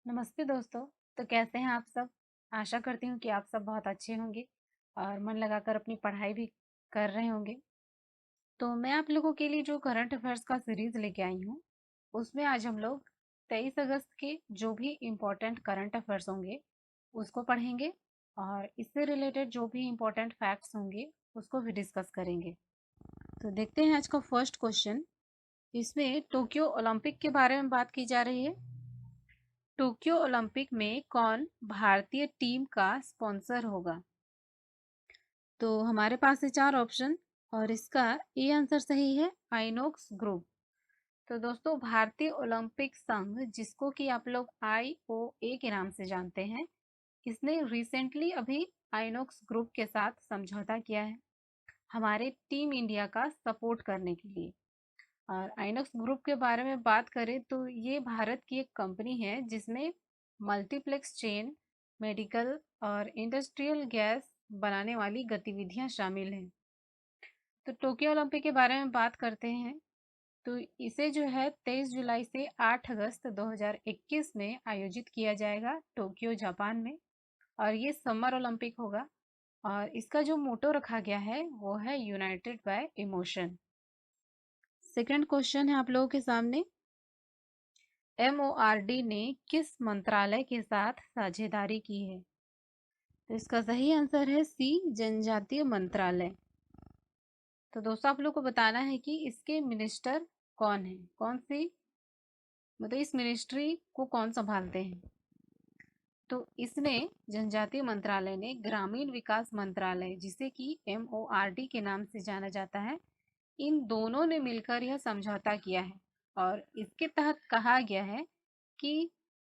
नमस्ते दोस्तों। तो कैसे हैं आप सब? आशा करती हूँ कि आप सब बहुत अच्छे होंगे और मन लगाकर अपनी पढ़ाई भी कर रहे होंगे। तो मैं आप लोगों के लिए जो करंट अफेयर्स का सीरीज लेके आई हूँ, उसमें आज हम लोग 23 अगस्त के जो भी इम्पोर्टेंट करंट अफेयर्स होंगे उसको पढ़ेंगे और इससे रिलेटेड जो भी इम्पोर्टेंट फैक्ट्स होंगे उसको भी डिस्कस करेंगे। तो देखते हैं आज का फर्स्ट क्वेश्चन। इसमें टोक्यो ओलंपिक के बारे में बात की जा रही है। टोक्यो ओलंपिक में कौन भारतीय टीम का स्पॉन्सर होगा? तो हमारे पास है चार ऑप्शन और इसका ए आंसर सही है, आइनोक्स ग्रुप। तो दोस्तों, भारतीय ओलंपिक संघ, जिसको कि आप लोग IOA के नाम से जानते हैं, इसने रिसेंटली अभी आइनोक्स ग्रुप के साथ समझौता किया है हमारे टीम इंडिया का सपोर्ट करने के लिए। और आइनॉक्स ग्रुप के बारे में बात करें तो ये भारत की एक कंपनी है जिसमें मल्टीप्लेक्स चेन, मेडिकल और इंडस्ट्रियल गैस बनाने वाली गतिविधियां शामिल हैं। तो टोक्यो ओलंपिक के बारे में बात करते हैं। तो इसे जो है 23 जुलाई से 8 अगस्त 2021 में आयोजित किया जाएगा टोक्यो जापान में। और ये समर ओलंपिक होगा। और इसका जो मोटो रखा गया है वो है United bye emotion. Second question है आप लोगों के सामने। MORD ने किस मंत्रालय के साथ साझेदारी की है? तो इसका सही आंसर है सी, जनजातीय मंत्रालय। तो दोस्तों, आप लोग को बताना है कि इसके मिनिस्टर कौन है, कौन सी, मतलब इस मिनिस्ट्री को कौन संभालते हैं। तो इसमें जनजातीय मंत्रालय ने ग्रामीण विकास मंत्रालय, जिसे कि MORD के नाम से जाना जाता है, इन दोनों ने मिलकर यह समझौता किया है। और इसके तहत कहा गया है कि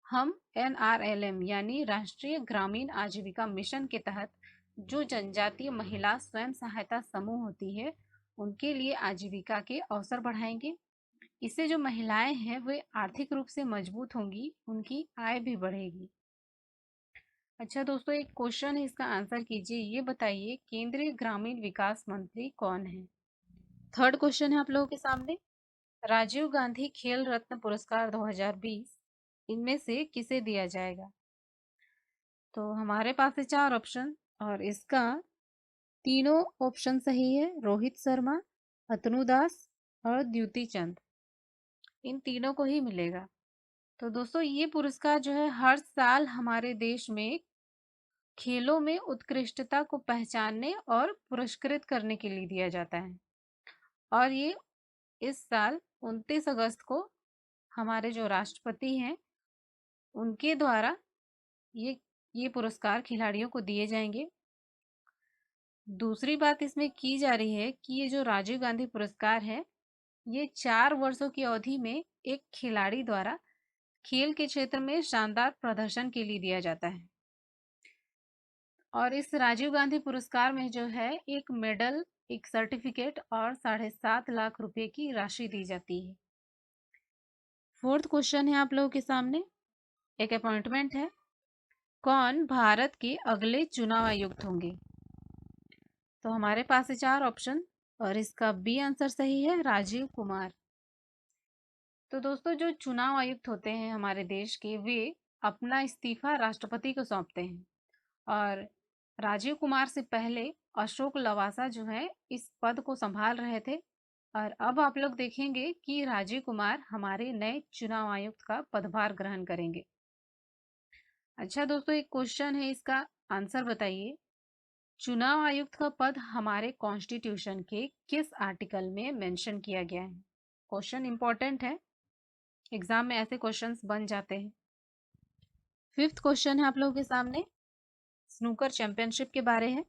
हम NRLM यानी राष्ट्रीय ग्रामीण आजीविका मिशन के तहत जो जनजातीय महिला स्वयं सहायता समूह होती है उनके लिए आजीविका के अवसर बढ़ाएंगे। इससे जो महिलाएं हैं वे आर्थिक रूप से मजबूत होंगी, उनकी आय भी बढ़ेगी। अच्छा दोस्तों, एक क्वेश्चन है, इसका आंसर कीजिए। ये बताइए केंद्रीय ग्रामीण विकास मंत्री कौन है? थर्ड क्वेश्चन है आप लोगों के सामने। राजीव गांधी खेल रत्न पुरस्कार 2020 इनमें से किसे दिया जाएगा? तो हमारे पास है चार ऑप्शन और इसका तीनों ऑप्शन सही है, रोहित शर्मा, अतनु दास और द्युति चंद। इन तीनों को ही मिलेगा। तो दोस्तों, ये पुरस्कार जो है हर साल हमारे देश में खेलों में उत्कृष्टता को पहचानने और पुरस्कृत करने के लिए दिया जाता है। और ये इस साल 29 अगस्त को हमारे जो राष्ट्रपति हैं उनके द्वारा ये पुरस्कार खिलाड़ियों को दिए जाएंगे। दूसरी बात इसमें की जा रही है कि ये जो राजीव गांधी पुरस्कार है ये 4 वर्षों की अवधि में एक खिलाड़ी द्वारा खेल के क्षेत्र में शानदार प्रदर्शन के लिए दिया जाता है। और इस राजीव गांधी पुरस्कार में जो है एक मेडल, एक सर्टिफिकेट और 7.5 लाख रुपए की राशि दी जाती है। फोर्थ क्वेश्चन है आप लोगों के सामने। एक अपॉइंटमेंट है, कौन भारत के अगले चुनाव आयुक्त होंगे? तो हमारे पास है चार ऑप्शन और इसका बी आंसर सही है, राजीव कुमार। तो दोस्तों, जो चुनाव आयुक्त होते हैं हमारे देश के, वे अपना इस्तीफा राष्ट्रपति को सौंपते हैं। और राजीव कुमार से पहले अशोक लवासा जो है इस पद को संभाल रहे थे। और अब आप लोग देखेंगे कि राजीव कुमार हमारे नए चुनाव आयुक्त का पदभार ग्रहण करेंगे। अच्छा दोस्तों, एक क्वेश्चन है, इसका आंसर बताइए। चुनाव आयुक्त का पद हमारे कॉन्स्टिट्यूशन के किस आर्टिकल में मेंशन किया गया है? क्वेश्चन इंपॉर्टेंट है, एग्जाम में ऐसे क्वेश्चंस बन जाते हैं। फिफ्थ क्वेश्चन है आप लोगों के सामने, स्नूकर चैंपियनशिप के बारे है।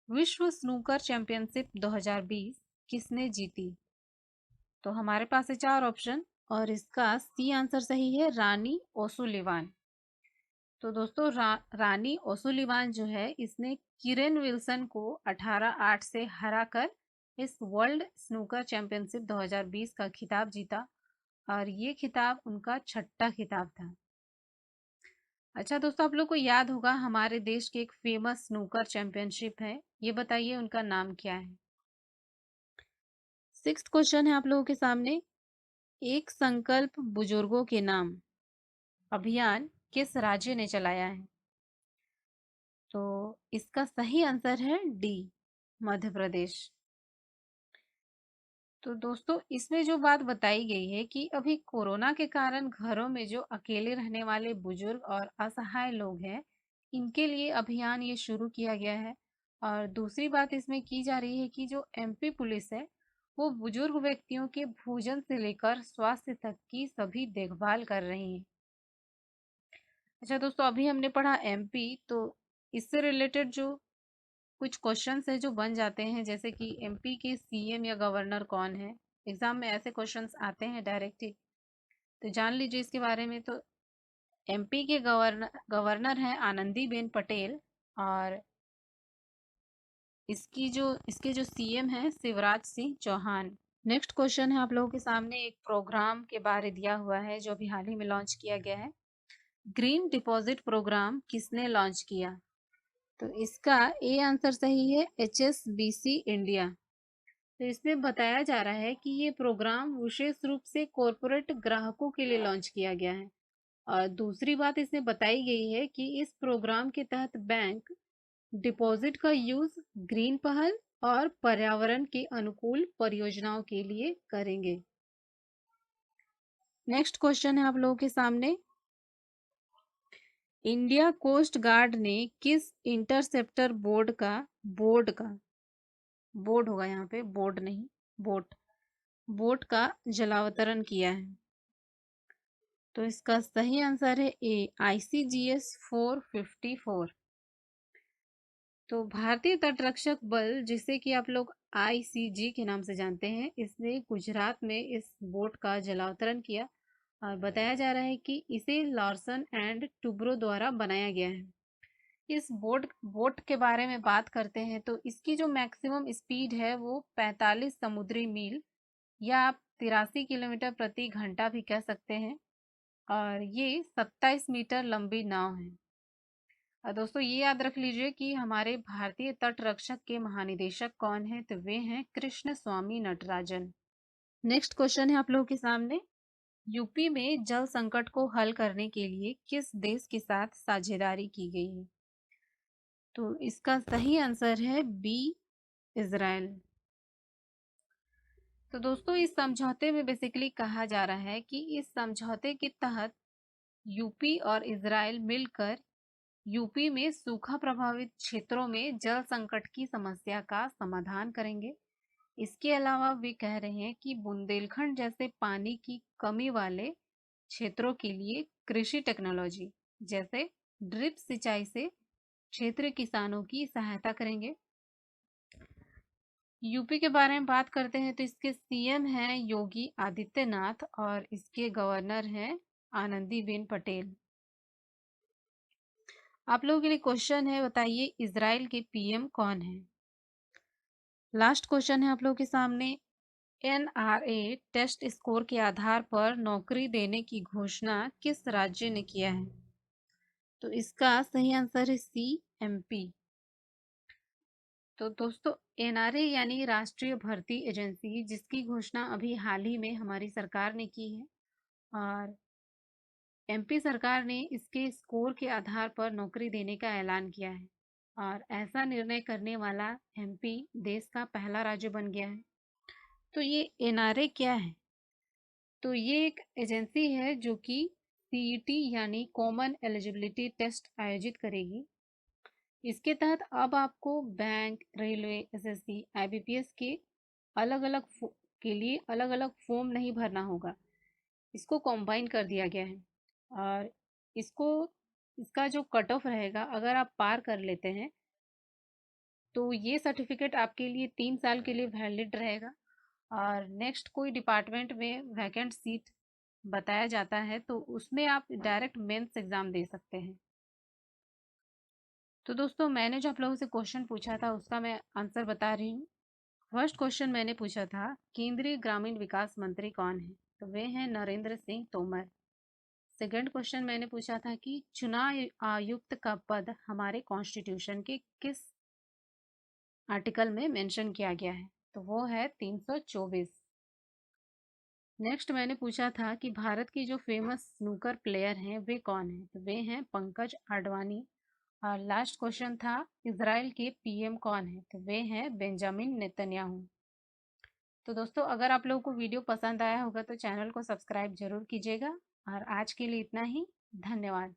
विश्व स्नूकर चैंपियनशिप 2020 किसने जीती? तो हमारे पास है चार ऑप्शन और इसका सी आंसर सही है, रानी ओसुलिवान। तो दोस्तों, रानी ओसुलिवान जो है इसने किरेन विल्सन को 18-8 से हराकर इस वर्ल्ड स्नूकर चैंपियनशिप 2020 का खिताब जीता। और ये खिताब उनका छठा खिताब था। अच्छा दोस्तों, आप लोग को याद होगा हमारे देश की एक फेमस स्नूकर चैंपियनशिप है, ये बताइए उनका नाम क्या है? सिक्स्थ क्वेश्चन है आप लोगों के सामने। एक संकल्प बुजुर्गों के नाम अभियान किस राज्य ने चलाया है? तो इसका सही आंसर है डी, मध्य प्रदेश। तो दोस्तों इसमें जो बात बताई गई है कि अभी कोरोना के कारण घरों में जो अकेले रहने वाले बुजुर्ग और असहाय लोग हैं, इनके लिए अभियान ये शुरू किया गया है। और दूसरी बात इसमें की जा रही है कि जो एमपी पुलिस है, वो बुजुर्ग व्यक्तियों के भोजन से लेकर स्वास्थ्य तक की सभी देखभाल कर रही है। अच्छा दोस्तों, अभी हमने पढ़ा एमपी, तो इससे रिलेटेड जो कुछ क्वेश्चंस है जो बन जाते हैं, जैसे कि एमपी के सीएम या गवर्नर कौन है। एग्जाम में ऐसे क्वेश्चंस आते हैं डायरेक्ट ही, तो जान लीजिए इसके बारे में। तो एमपी के गवर्नर गवर्नर हैं आनंदीबेन पटेल, और इसके जो सीएम हैं शिवराज सिंह चौहान। नेक्स्ट क्वेश्चन है आप लोगों के सामने, एक प्रोग्राम के बारे दिया हुआ है जो अभी हाल ही में लॉन्च किया गया है। ग्रीन डिपॉजिट प्रोग्राम किसने लॉन्च किया? तो इसका ए आंसर सही है, HSBC इंडिया। तो इसमें बताया जा रहा है कि ये प्रोग्राम विशेष रूप से कॉरपोरेट ग्राहकों के लिए लॉन्च किया गया है। और दूसरी बात इसमें बताई गई है कि इस प्रोग्राम के तहत बैंक डिपॉजिट का यूज ग्रीन पहल और पर्यावरण के अनुकूल परियोजनाओं के लिए करेंगे। नेक्स्ट क्वेश्चन है आप लोगों के सामने, इंडिया कोस्ट गार्ड ने किस इंटरसेप्टर बोर्ड होगा यहाँ पे, बोर्ड नहीं, बोट बोट का जलावतरण किया है? तो इसका सही आंसर है ए, ICGS 454। तो भारतीय तटरक्षक बल, जिसे कि आप लोग ICG के नाम से जानते हैं, इसने गुजरात में इस बोट का जलावतरण किया। और बताया जा रहा है कि इसे लॉर्सन एंड टुब्रो द्वारा बनाया गया है। इस बोट के बारे में बात करते हैं तो इसकी जो मैक्सिमम स्पीड है वो 45 समुद्री मील, या आप 83 किलोमीटर प्रति घंटा भी कह सकते हैं। और ये 27 मीटर लंबी नाव है। और दोस्तों ये याद रख लीजिए कि हमारे भारतीय तट रक्षक के महानिदेशक कौन है, तो वे हैं कृष्ण स्वामी नटराजन। नेक्स्ट क्वेश्चन है आप लोगों के सामने, यूपी में जल संकट को हल करने के लिए किस देश के साथ साझेदारी की गई है? तो इसका सही आंसर है बी, इजराइल। तो दोस्तों इस समझौते में बेसिकली कहा जा रहा है कि इस समझौते के तहत यूपी और इजराइल मिलकर यूपी में सूखा प्रभावित क्षेत्रों में जल संकट की समस्या का समाधान करेंगे। इसके अलावा वे कह रहे हैं कि बुंदेलखंड जैसे पानी की कमी वाले क्षेत्रों के लिए कृषि टेक्नोलॉजी जैसे ड्रिप सिंचाई से क्षेत्रीय किसानों की सहायता करेंगे। यूपी के बारे में बात करते हैं तो इसके सीएम हैं योगी आदित्यनाथ और इसके गवर्नर हैं आनंदीबेन पटेल। आप लोगों के लिए क्वेश्चन है, बताइए इजराइल के पीएम कौन है? लास्ट क्वेश्चन है आप लोगों के सामने, NRA टेस्ट स्कोर के आधार पर नौकरी देने की घोषणा किस राज्य ने किया है? तो इसका सही आंसर है सी, MP। तो दोस्तों NRA यानी राष्ट्रीय भर्ती एजेंसी, जिसकी घोषणा अभी हाल ही में हमारी सरकार ने की है, और MP सरकार ने इसके स्कोर के आधार पर नौकरी देने का ऐलान किया है। और ऐसा निर्णय करने वाला MP देश का पहला राज्य बन गया है। तो ये NRA क्या है? तो ये एक एजेंसी है जो कि CET यानी कॉमन एलिजिबिलिटी टेस्ट आयोजित करेगी। इसके तहत अब आपको बैंक, रेलवे, SSC, IBPS के अलग अलग के लिए अलग अलग फॉर्म नहीं भरना होगा। इसको कंबाइन कर दिया गया है। और इसको इसका जो कट ऑफ रहेगा, अगर आप पार कर लेते हैं तो ये सर्टिफिकेट आपके लिए 3 साल के लिए वैलिड रहेगा। और नेक्स्ट कोई डिपार्टमेंट में वैकेंट सीट बताया जाता है तो उसमें आप डायरेक्ट मेंस एग्जाम दे सकते हैं। तो दोस्तों मैंने जो आप लोगों से क्वेश्चन पूछा था उसका मैं आंसर बता रही हूँ। फर्स्ट क्वेश्चन मैंने पूछा था केंद्रीय ग्रामीण विकास मंत्री कौन है, तो वे हैं नरेंद्र सिंह तोमर। सेकंड क्वेश्चन मैंने पूछा था कि चुनाव आयुक्त का पद हमारे कॉन्स्टिट्यूशन के किस आर्टिकल में मेंशन किया गया है, तो वो है 324। नेक्स्ट मैंने पूछा था कि भारत की जो फेमस स्नूकर प्लेयर हैं वे कौन हैं, तो वे हैं पंकज आडवाणी। और लास्ट क्वेश्चन था इजराइल के पीएम कौन है, तो वे हैं बेंजामिन नेतन्याहू। तो दोस्तों अगर आप लोगों को वीडियो पसंद आया होगा तो चैनल को सब्सक्राइब जरूर कीजिएगा। और आज के लिए इतना ही। धन्यवाद।